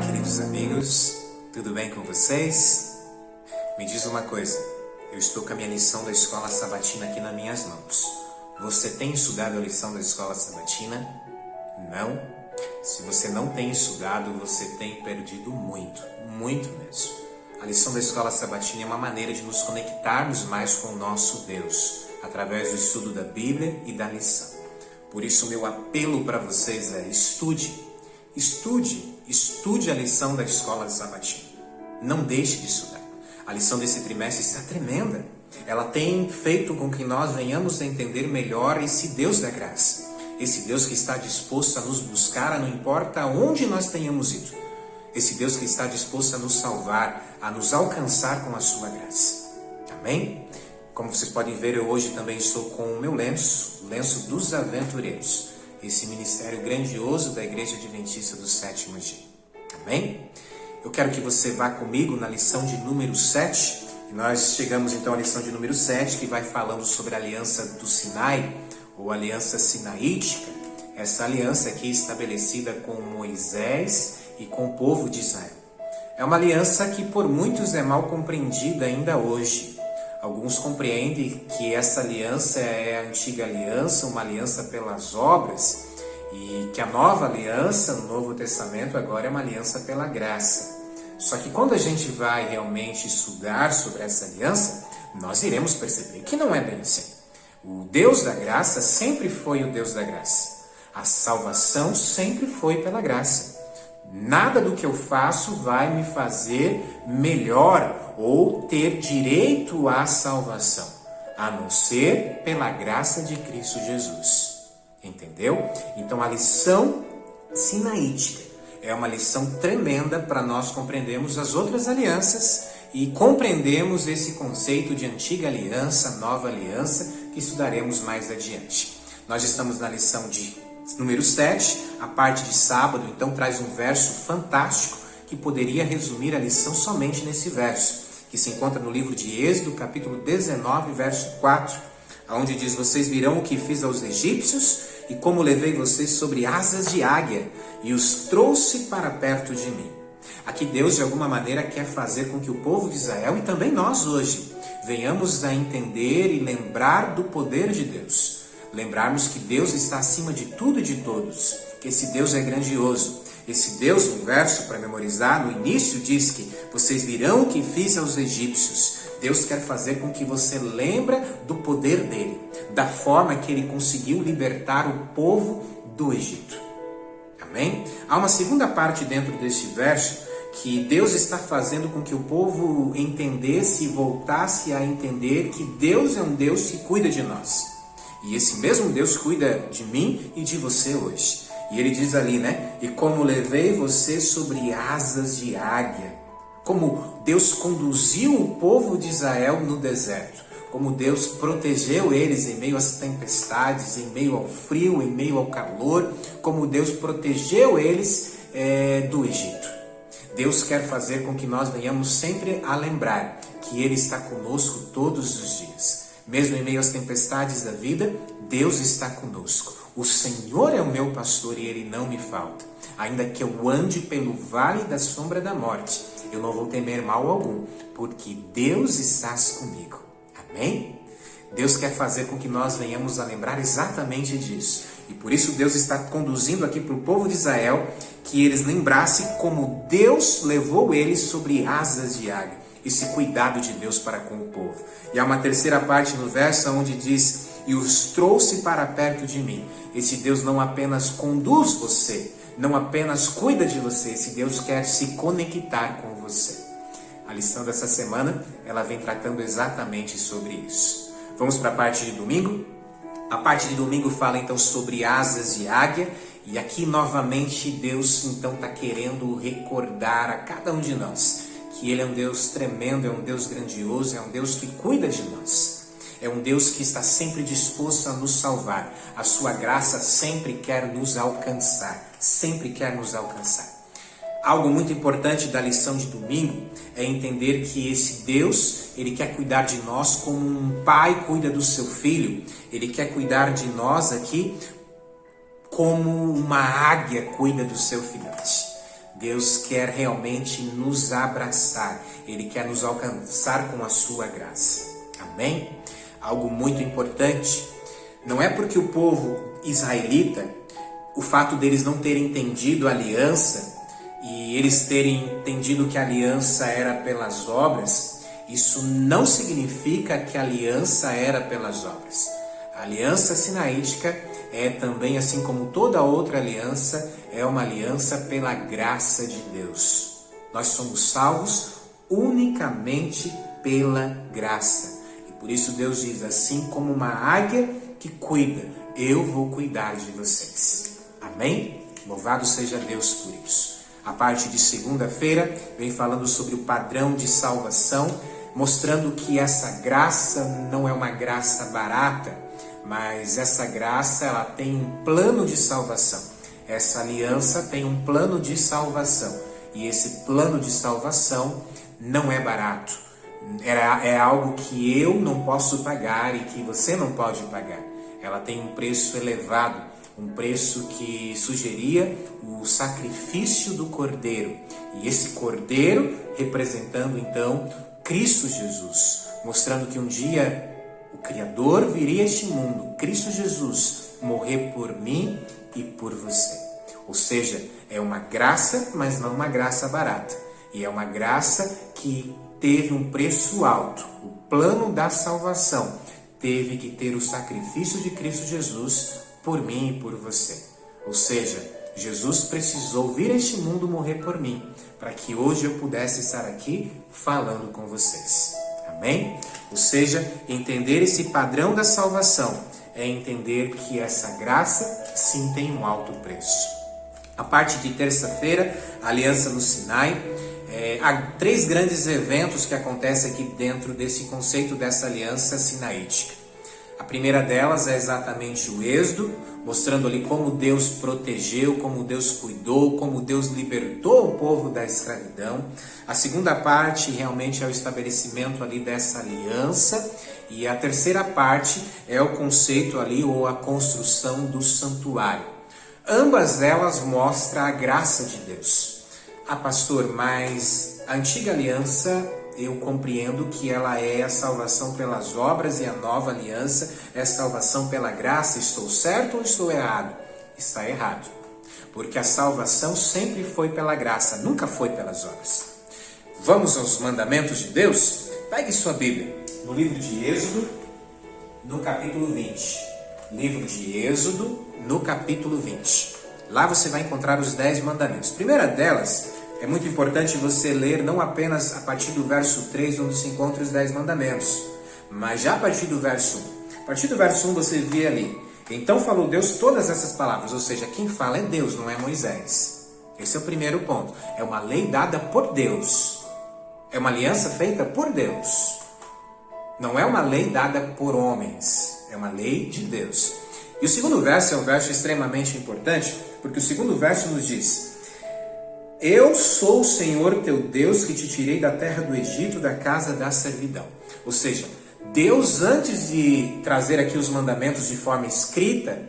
queridos amigos, tudo bem com vocês? Me diz uma coisa, eu estou com a minha lição da escola sabatina aqui nas minhas mãos. Você tem estudado a lição da escola sabatina? Não? Se você não tem estudado, você tem perdido muito, muito mesmo. A lição da escola sabatina é uma maneira de nos conectarmos mais com o nosso Deus, através do estudo da Bíblia e da lição. Por isso, meu apelo para vocês é estude a lição da escola sabatina. Não deixe de estudar. A lição desse trimestre está tremenda. Ela tem feito com que nós venhamos a entender melhor esse Deus da graça. Esse Deus que está disposto a nos buscar, não importa onde nós tenhamos ido. Esse Deus que está disposto a nos salvar, a nos alcançar com a sua graça. Amém? Como vocês podem ver, eu hoje também estou com o meu lenço, o lenço dos aventureiros. Esse ministério grandioso da Igreja Adventista do Sétimo Dia. Amém? Eu quero que você vá comigo na lição de número 7. E nós chegamos então à lição de número 7, que vai falando sobre a aliança do Sinai, ou aliança sinaítica. Essa aliança aqui estabelecida com Moisés e com o povo de Israel. É uma aliança que por muitos é mal compreendida ainda hoje. Alguns compreendem que essa aliança é a antiga aliança, uma aliança pelas obras, e que a nova aliança, no Novo Testamento, agora é uma aliança pela graça. Só que quando a gente vai realmente estudar sobre essa aliança, nós iremos perceber que não é bem assim. O Deus da graça sempre foi o Deus da graça. A salvação sempre foi pela graça. Nada do que eu faço vai me fazer melhor ou ter direito à salvação, a não ser pela graça de Cristo Jesus. Entendeu? Então a lição sinaítica é uma lição tremenda para nós compreendermos as outras alianças e compreendermos esse conceito de antiga aliança, nova aliança, que estudaremos mais adiante. Nós estamos na lição de número 7, a parte de sábado, então traz um verso fantástico que poderia resumir a lição somente nesse verso, que se encontra no livro de Êxodo, capítulo 19, verso 4, onde diz: vocês virão o que fiz aos egípcios e como levei vocês sobre asas de águia e os trouxe para perto de mim. Aqui Deus de alguma maneira quer fazer com que o povo de Israel e também nós hoje venhamos a entender e lembrar do poder de Deus. Lembrarmos que Deus está acima de tudo e de todos, que esse Deus é grandioso. Esse Deus, um verso para memorizar, no início diz que vocês virão o que fiz aos egípcios. Deus quer fazer com que você lembre do poder dele, da forma que ele conseguiu libertar o povo do Egito. Amém? Há uma segunda parte dentro deste verso que Deus está fazendo com que o povo entendesse e voltasse a entender que Deus é um Deus que cuida de nós. E esse mesmo Deus cuida de mim e de você hoje. E ele diz ali, e como levei você sobre asas de águia. Como Deus conduziu o povo de Israel no deserto. Como Deus protegeu eles em meio às tempestades, em meio ao frio, em meio ao calor. Como Deus protegeu eles do Egito. Deus quer fazer com que nós venhamos sempre a lembrar que Ele está conosco todos os dias. Mesmo em meio às tempestades da vida, Deus está conosco. O Senhor é o meu pastor e Ele não me falta. Ainda que eu ande pelo vale da sombra da morte, eu não vou temer mal algum, porque Deus está comigo. Amém? Deus quer fazer com que nós venhamos a lembrar exatamente disso. E por isso Deus está conduzindo aqui para o povo de Israel que eles lembrassem como Deus levou eles sobre asas de águia. Esse cuidado de Deus para com o povo. E há uma terceira parte no verso onde diz: e os trouxe para perto de mim. Esse Deus não apenas conduz você, não apenas cuida de você, esse Deus quer se conectar com você. A lição dessa semana, ela vem tratando exatamente sobre isso. Vamos para a parte de domingo? A parte de domingo fala então sobre asas de águia. E aqui novamente Deus então está querendo recordar a cada um de nós que Ele é um Deus tremendo, é um Deus grandioso, é um Deus que cuida de nós. É um Deus que está sempre disposto a nos salvar. A sua graça sempre quer nos alcançar. Sempre quer nos alcançar. Algo muito importante da lição de domingo é entender que esse Deus, Ele quer cuidar de nós como um pai cuida do seu filho. Ele quer cuidar de nós aqui como uma águia cuida do seu filhote. Deus quer realmente nos abraçar. Ele quer nos alcançar com a sua graça. Amém? Algo muito importante. Não é porque o povo israelita, o fato deles não terem entendido a aliança e eles terem entendido que a aliança era pelas obras, isso não significa que a aliança era pelas obras. A aliança sinaítica é também, assim como toda outra aliança, é uma aliança pela graça de Deus. Nós somos salvos unicamente pela graça. E por isso Deus diz, assim como uma águia que cuida, eu vou cuidar de vocês. Amém? Louvado seja Deus por isso. A parte de segunda-feira vem falando sobre o padrão de salvação, mostrando que essa graça não é uma graça barata, mas essa graça ela tem um plano de salvação. Essa aliança tem um plano de salvação. E esse plano de salvação não é barato. É algo que eu não posso pagar e que você não pode pagar. Ela tem um preço elevado, um preço que sugeria o sacrifício do Cordeiro. E esse Cordeiro representando então Cristo Jesus, mostrando que um dia o Criador viria a este mundo, Cristo Jesus, morrer por mim e por você. Ou seja, é uma graça, mas não uma graça barata. E é uma graça que teve um preço alto. O plano da salvação teve que ter o sacrifício de Cristo Jesus por mim e por você. Ou seja, Jesus precisou vir a este mundo morrer por mim, para que hoje eu pudesse estar aqui falando com vocês. Amém? Ou seja, entender esse padrão da salvação é entender que essa graça sim tem um alto preço. A parte de terça-feira, Aliança no Sinai, há 3 grandes eventos que acontecem aqui dentro desse conceito dessa aliança sinaítica. A primeira delas é exatamente o Êxodo, mostrando ali como Deus protegeu, como Deus cuidou, como Deus libertou o povo da escravidão. A segunda parte realmente é o estabelecimento ali dessa aliança. E a terceira parte é o conceito ali, ou a construção do santuário. Ambas elas mostram a graça de Deus. Ah, pastor, mas a antiga aliança, eu compreendo que ela é a salvação pelas obras e a nova aliança é a salvação pela graça. Estou certo ou estou errado? Está errado. Porque a salvação sempre foi pela graça, nunca foi pelas obras. Vamos aos mandamentos de Deus? Pegue sua Bíblia no livro de Êxodo, no capítulo 20. Livro de Êxodo, no capítulo 20. Lá você vai encontrar os 10 mandamentos. A primeira delas, é muito importante você ler não apenas a partir do verso 3, onde se encontram os 10 mandamentos, mas já a partir do verso 1. A partir do verso 1 você vê ali, então falou Deus todas essas palavras, ou seja, quem fala é Deus, não é Moisés. Esse é o primeiro ponto. É uma lei dada por Deus. É uma aliança feita por Deus. Não é uma lei dada por homens. É uma lei de Deus. E o segundo verso é um verso extremamente importante, porque o segundo verso nos diz: eu sou o Senhor teu Deus que te tirei da terra do Egito, da casa da servidão. Ou seja, Deus, antes de trazer aqui os mandamentos de forma escrita,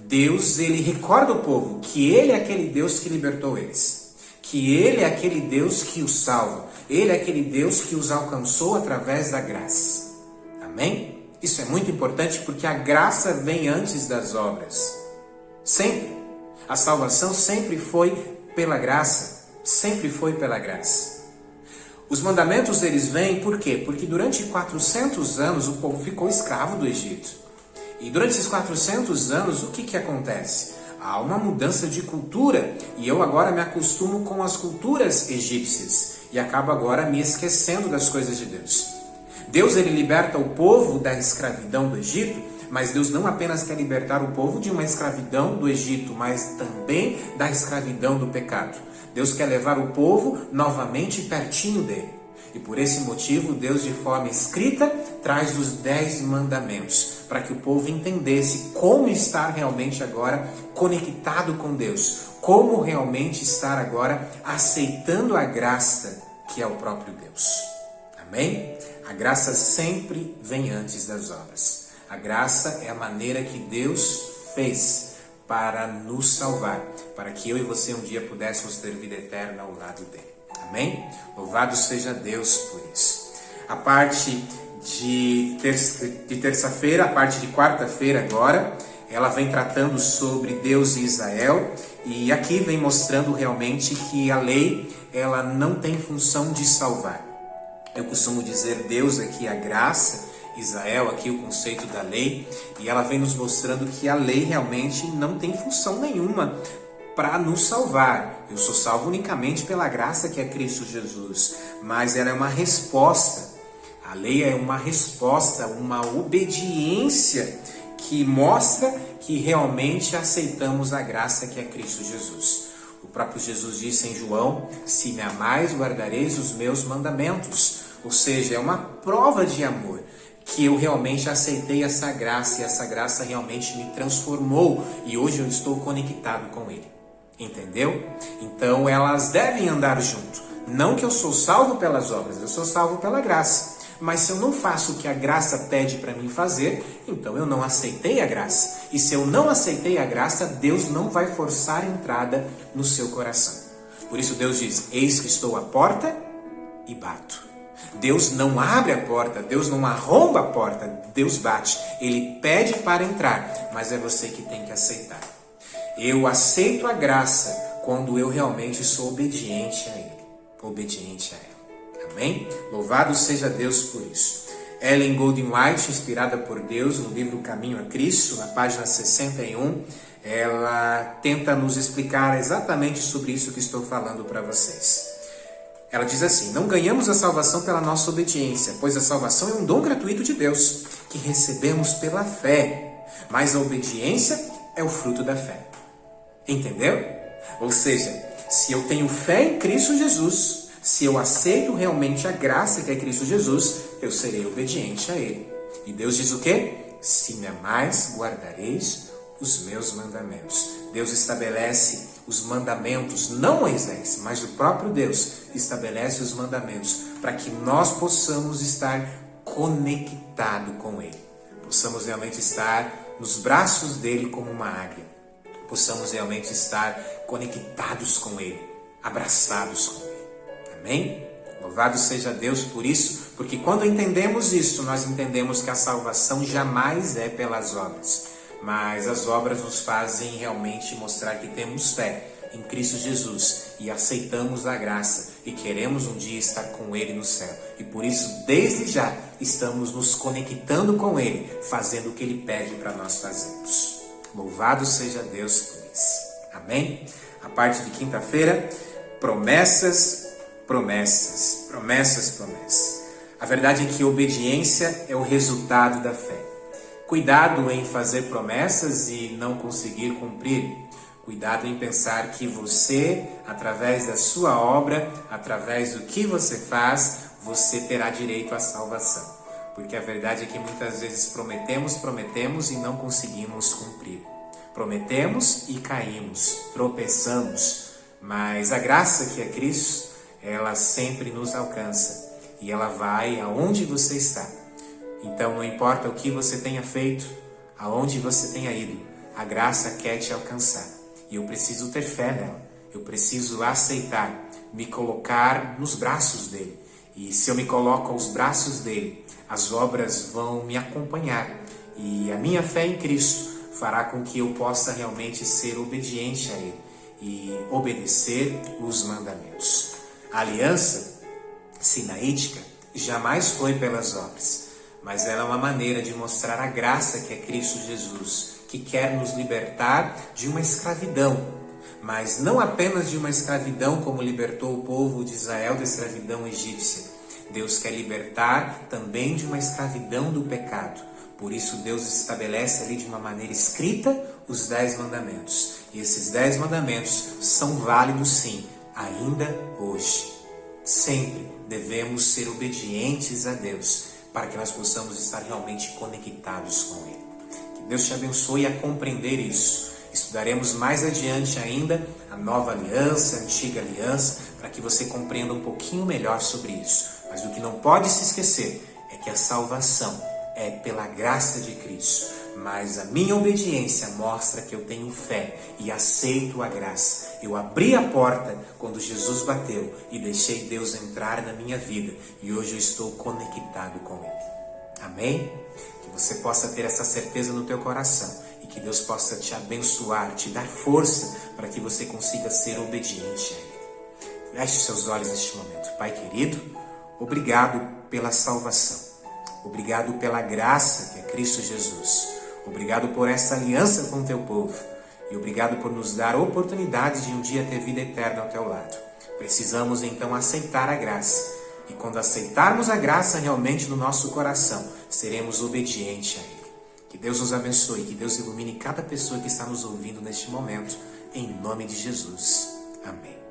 Deus, ele recorda o povo que ele é aquele Deus que libertou eles. Que ele é aquele Deus que os salva. Ele é aquele Deus que os alcançou através da graça. Amém? Isso é muito importante porque a graça vem antes das obras. Sempre. A salvação sempre foi pela graça. Sempre foi pela graça. Os mandamentos eles vêm por quê? Porque durante 400 anos o povo ficou escravo do Egito. E durante esses 400 anos o que acontece? Há uma mudança de cultura e eu agora me acostumo com as culturas egípcias e acabo agora me esquecendo das coisas de Deus. Deus ele liberta o povo da escravidão do Egito, mas Deus não apenas quer libertar o povo de uma escravidão do Egito, mas também da escravidão do pecado. Deus quer levar o povo novamente pertinho dele. E por esse motivo, Deus de forma escrita traz os 10 mandamentos, para que o povo entendesse como estar realmente agora conectado com Deus, como realmente estar agora aceitando a graça que é o próprio Deus. Amém? A graça sempre vem antes das obras. A graça é a maneira que Deus fez para nos salvar, para que eu e você um dia pudéssemos ter vida eterna ao lado dele. Amém? Louvado seja Deus por isso. A parte de terça-feira, a parte de quarta-feira agora, ela vem tratando sobre Deus e Israel, e aqui vem mostrando realmente que a lei, ela não tem função de salvar. Eu costumo dizer Deus aqui a graça, Israel aqui o conceito da lei, e ela vem nos mostrando que a lei realmente não tem função nenhuma para nos salvar. Eu sou salvo unicamente pela graça que é Cristo Jesus, mas ela é uma resposta. A lei é uma resposta, uma obediência que mostra que realmente aceitamos a graça que é Cristo Jesus. O próprio Jesus disse em João: se me amais, guardareis os meus mandamentos. Ou seja, é uma prova de amor, que eu realmente aceitei essa graça, e essa graça realmente me transformou, e hoje eu estou conectado com Ele. Entendeu? Então elas devem andar junto. Não que eu sou salvo pelas obras, eu sou salvo pela graça. Mas se eu não faço o que a graça pede para mim fazer, então eu não aceitei a graça. E se eu não aceitei a graça, Deus não vai forçar a entrada no seu coração. Por isso Deus diz: eis que estou à porta e bato. Deus não abre a porta, Deus não arromba a porta, Deus bate. Ele pede para entrar, mas é você que tem que aceitar. Eu aceito a graça quando eu realmente sou obediente a Ele. Obediente a Ele. Amém? Louvado seja Deus por isso. Ellen Golding White, inspirada por Deus no livro Caminho a Cristo, na página 61, ela tenta nos explicar exatamente sobre isso que estou falando para vocês. Ela diz assim: não ganhamos a salvação pela nossa obediência, pois a salvação é um dom gratuito de Deus, que recebemos pela fé, mas a obediência é o fruto da fé. Entendeu? Ou seja, se eu tenho fé em Cristo Jesus, se eu aceito realmente a graça que é Cristo Jesus, eu serei obediente a Ele. E Deus diz o quê? Se me amais, guardareis os meus mandamentos. Deus estabelece os mandamentos, não Moisés, mas o próprio Deus estabelece os mandamentos para que nós possamos estar conectados com Ele. Possamos realmente estar nos braços dele como uma águia. Possamos realmente estar conectados com Ele, abraçados com Ele. Amém? Louvado seja Deus por isso, porque quando entendemos isso, nós entendemos que a salvação jamais é pelas obras, mas as obras nos fazem realmente mostrar que temos fé em Cristo Jesus e aceitamos a graça e queremos um dia estar com Ele no céu. E por isso, desde já, estamos nos conectando com Ele, fazendo o que Ele pede para nós fazermos. Louvado seja Deus por isso. Amém? A parte de quinta-feira, promessas. A verdade é que obediência é o resultado da fé. Cuidado em fazer promessas e não conseguir cumprir. Cuidado em pensar que você, através da sua obra, através do que você faz, você terá direito à salvação. Porque a verdade é que muitas vezes prometemos e não conseguimos cumprir. Prometemos e caímos, tropeçamos. Mas a graça que é Cristo, ela sempre nos alcança e ela vai aonde você está. Então não importa o que você tenha feito, aonde você tenha ido, a graça quer te alcançar. E eu preciso ter fé nela, eu preciso aceitar, me colocar nos braços dele. E se eu me coloco aos braços dele, as obras vão me acompanhar. E a minha fé em Cristo fará com que eu possa realmente ser obediente a ele e obedecer os mandamentos. A aliança sinaítica jamais foi pelas obras, mas ela é uma maneira de mostrar a graça que é Cristo Jesus, que quer nos libertar de uma escravidão, mas não apenas de uma escravidão como libertou o povo de Israel da escravidão egípcia. Deus quer libertar também de uma escravidão do pecado. Por isso Deus estabelece ali de uma maneira escrita os 10 mandamentos. E esses 10 mandamentos são válidos sim, ainda hoje. Sempre devemos ser obedientes a Deus, para que nós possamos estar realmente conectados com Ele. Que Deus te abençoe a compreender isso. Estudaremos mais adiante ainda a nova aliança, a antiga aliança, para que você compreenda um pouquinho melhor sobre isso. Mas o que não pode se esquecer é que a salvação é pela graça de Cristo. mas a minha obediência mostra que eu tenho fé e aceito a graça. Eu abri a porta quando Jesus bateu e deixei Deus entrar na minha vida e hoje eu estou conectado com Ele. Amém? Que você possa ter essa certeza no teu coração e que Deus possa te abençoar, te dar força para que você consiga ser obediente a Ele. Feche seus olhos neste momento. Pai querido, obrigado pela salvação. Obrigado pela graça que é Cristo Jesus. Obrigado por essa aliança com o teu povo. E obrigado por nos dar a oportunidade de um dia ter vida eterna ao teu lado. Precisamos então aceitar a graça. E quando aceitarmos a graça realmente no nosso coração, seremos obedientes a Ele. Que Deus nos abençoe, que Deus ilumine cada pessoa que está nos ouvindo neste momento. Em nome de Jesus. Amém.